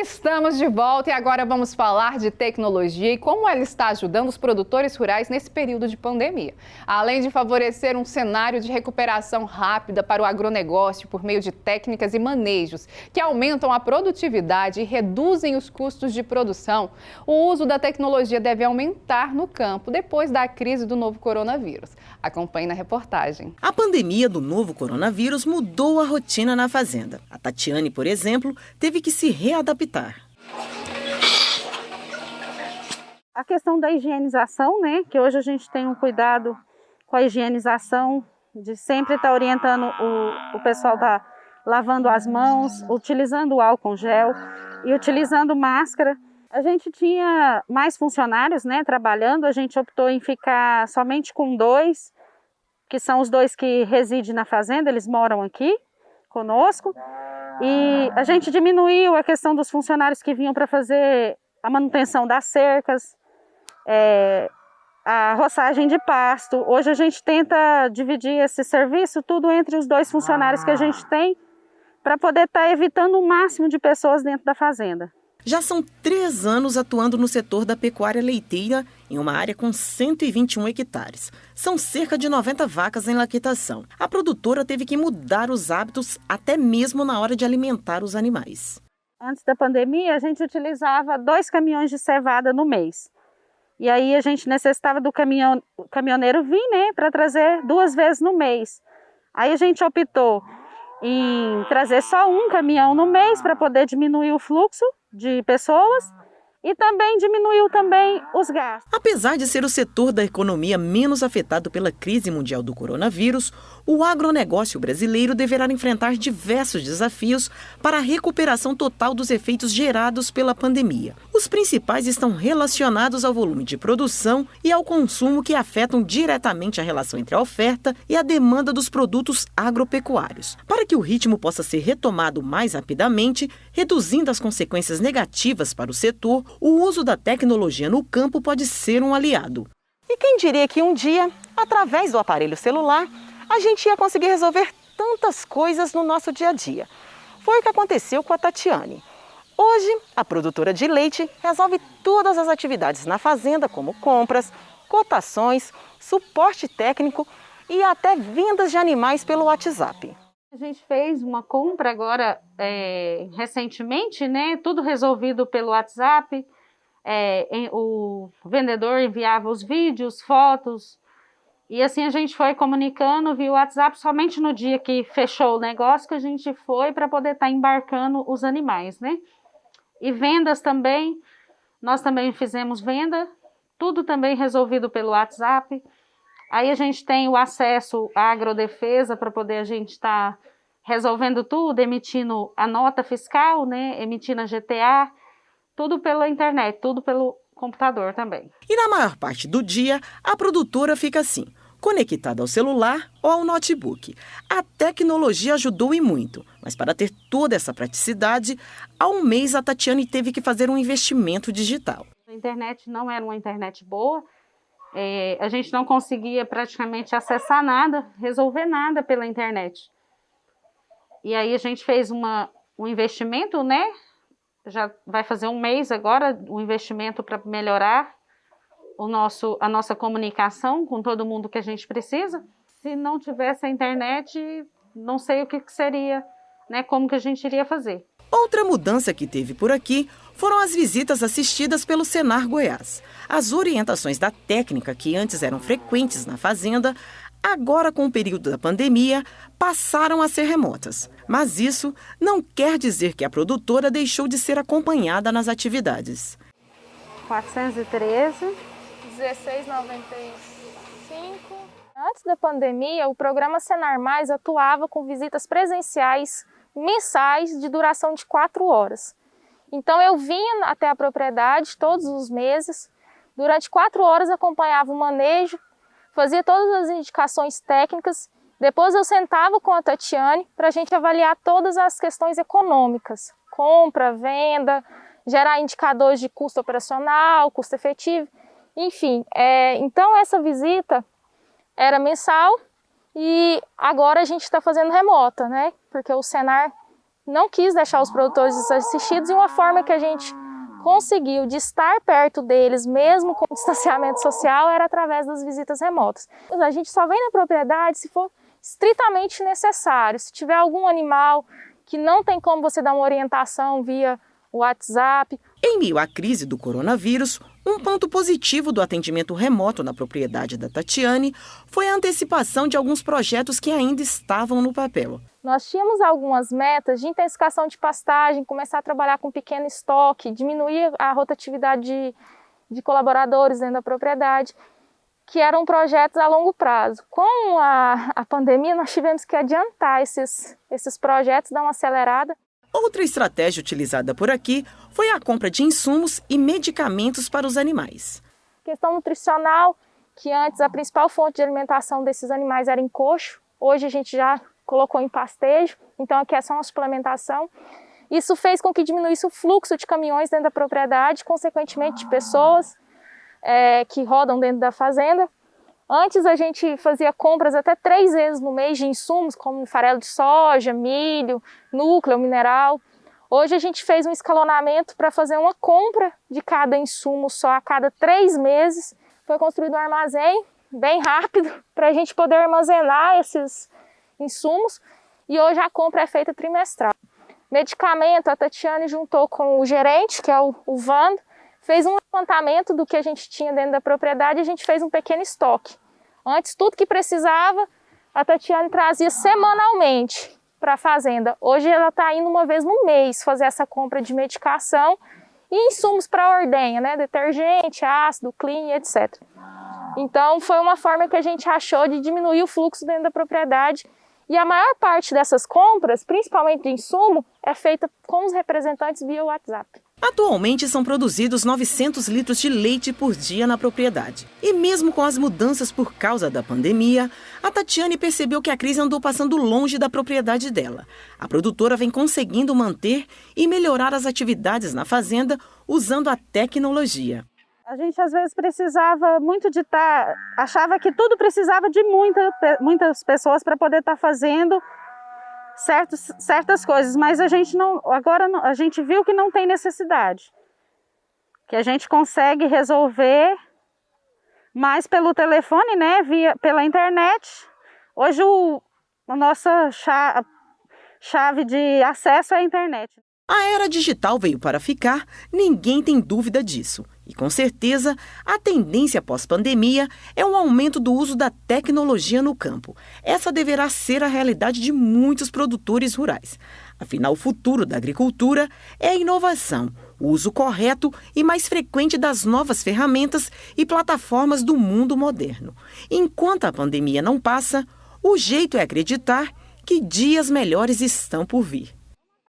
Estamos de volta e agora vamos falar de tecnologia e como ela está ajudando os produtores rurais nesse período de pandemia. Além de favorecer um cenário de recuperação rápida para o agronegócio por meio de técnicas e manejos que aumentam a produtividade e reduzem os custos de produção, o uso da tecnologia deve aumentar no campo depois da crise do novo coronavírus. Acompanhe na reportagem. A pandemia do novo coronavírus mudou a rotina na fazenda. A Tatiane, por exemplo, teve que se readaptar. A questão da higienização, né? Que hoje a gente tem um cuidado com a higienização, de sempre estar orientando o pessoal tá lavando as mãos, utilizando o álcool gel e utilizando máscara. A gente tinha mais funcionários, né, trabalhando, a gente optou em ficar somente com 2, que são os 2 que residem na fazenda, eles moram aqui conosco. E a gente diminuiu a questão dos funcionários que vinham para fazer a manutenção das cercas, a roçagem de pasto. Hoje a gente tenta dividir esse serviço tudo entre os 2 funcionários que a gente tem para poder estar evitando o máximo de pessoas dentro da fazenda. Já são 3 anos atuando no setor da pecuária leiteira em uma área com 121 hectares. São cerca de 90 vacas em lactação. A produtora teve que mudar os hábitos até mesmo na hora de alimentar os animais. Antes da pandemia, a gente utilizava 2 caminhões de cevada no mês. E aí a gente necessitava do caminhoneiro vir, né, para trazer 2 vezes no mês. Aí a gente optou em trazer só 1 caminhão no mês para poder diminuir o fluxo de pessoas e também diminuiu também os gastos. Apesar de ser o setor da economia menos afetado pela crise mundial do coronavírus, o agronegócio brasileiro deverá enfrentar diversos desafios para a recuperação total dos efeitos gerados pela pandemia. Os principais estão relacionados ao volume de produção e ao consumo, que afetam diretamente a relação entre a oferta e a demanda dos produtos agropecuários. Para que o ritmo possa ser retomado mais rapidamente, reduzindo as consequências negativas para o setor, o uso da tecnologia no campo pode ser um aliado. E quem diria que um dia, através do aparelho celular, a gente ia conseguir resolver tantas coisas no nosso dia a dia. Foi o que aconteceu com a Tatiane. Hoje, a produtora de leite resolve todas as atividades na fazenda, como compras, cotações, suporte técnico e até vendas de animais pelo WhatsApp. A gente fez uma compra agora recentemente, né? Tudo resolvido pelo WhatsApp. O vendedor enviava os vídeos, fotos, e assim a gente foi comunicando via WhatsApp somente no dia que fechou o negócio que a gente foi para poder estar embarcando os animais, né? E vendas também, nós também fizemos venda, tudo também resolvido pelo WhatsApp. Aí a gente tem o acesso à agrodefesa para poder a gente estar resolvendo tudo, emitindo a nota fiscal, né, emitindo a GTA, tudo pela internet, tudo pelo computador também. E na maior parte do dia, a produtora fica assim, conectada ao celular ou ao notebook. A tecnologia ajudou e muito, mas para ter toda essa praticidade, há um mês a Tatiane teve que fazer um investimento digital. A internet não era uma internet boa, a gente não conseguia praticamente acessar nada, resolver nada pela internet. E aí a gente fez um investimento, né? Já vai fazer um mês agora, um investimento para melhorar a nossa comunicação com todo mundo que a gente precisa. Se não tivesse a internet, não sei o que seria, né? Como que a gente iria fazer. Outra mudança que teve por aqui foram as visitas assistidas pelo Senar Goiás. As orientações da técnica, que antes eram frequentes na fazenda, agora, com o período da pandemia, passaram a ser remotas. Mas isso não quer dizer que a produtora deixou de ser acompanhada nas atividades. 413, 1695. Antes da pandemia, o programa Senar Mais atuava com visitas presenciais mensais de duração de 4 horas. Então eu vinha até a propriedade todos os meses, durante 4 horas acompanhava o manejo, fazia todas as indicações técnicas, depois eu sentava com a Tatiane para a gente avaliar todas as questões econômicas, compra, venda, gerar indicadores de custo operacional, custo efetivo, enfim. Então essa visita era mensal e agora a gente está fazendo remota, né? Porque o Senar não quis deixar os produtores desassistidos, e uma forma que a gente conseguiu de estar perto deles, mesmo com o distanciamento social, era através das visitas remotas. A gente só vem na propriedade se for estritamente necessário. Se tiver algum animal que não tem como você dar uma orientação via WhatsApp. Em meio à crise do coronavírus, um ponto positivo do atendimento remoto na propriedade da Tatiane foi a antecipação de alguns projetos que ainda estavam no papel. Nós tínhamos algumas metas de intensificação de pastagem, começar a trabalhar com pequeno estoque, diminuir a rotatividade de colaboradores dentro da propriedade, que eram projetos a longo prazo. Com a pandemia, nós tivemos que adiantar esses projetos, dar uma acelerada. Outra estratégia utilizada por aqui foi a compra de insumos e medicamentos para os animais. Questão nutricional, que antes a principal fonte de alimentação desses animais era em coxo, hoje a gente já colocou em pastejo, então aqui é só uma suplementação. Isso fez com que diminuísse o fluxo de caminhões dentro da propriedade, consequentemente de pessoas que rodam dentro da fazenda. Antes a gente fazia compras até 3 vezes no mês de insumos, como farelo de soja, milho, núcleo, mineral. Hoje a gente fez um escalonamento para fazer uma compra de cada insumo só a cada 3 meses. Foi construído um armazém bem rápido para a gente poder armazenar esses insumos, e hoje a compra é feita trimestral. Medicamento, a Tatiane juntou com o gerente, que é o Vando, fez um levantamento do que a gente tinha dentro da propriedade e a gente fez um pequeno estoque. Antes, tudo que precisava, a Tatiane trazia semanalmente para a fazenda. Hoje ela está indo uma vez no mês fazer essa compra de medicação e insumos para a ordenha, né? Detergente, ácido, clean, etc. Então, foi uma forma que a gente achou de diminuir o fluxo dentro da propriedade. E a maior parte dessas compras, principalmente de insumo, é feita com os representantes via WhatsApp. Atualmente são produzidos 900 litros de leite por dia na propriedade. E mesmo com as mudanças por causa da pandemia, a Tatiane percebeu que a crise andou passando longe da propriedade dela. A produtora vem conseguindo manter e melhorar as atividades na fazenda usando a tecnologia. A gente às vezes precisava muito de achava que tudo precisava de muitas pessoas para poder estar fazendo certas coisas, mas a gente viu que não tem necessidade, que a gente consegue resolver mais pelo telefone, né, pela internet. Hoje a nossa chave de acesso é a internet. A era digital veio para ficar, ninguém tem dúvida disso. E com certeza, a tendência pós-pandemia é um aumento do uso da tecnologia no campo. Essa deverá ser a realidade de muitos produtores rurais. Afinal, o futuro da agricultura é a inovação, o uso correto e mais frequente das novas ferramentas e plataformas do mundo moderno. Enquanto a pandemia não passa, o jeito é acreditar que dias melhores estão por vir.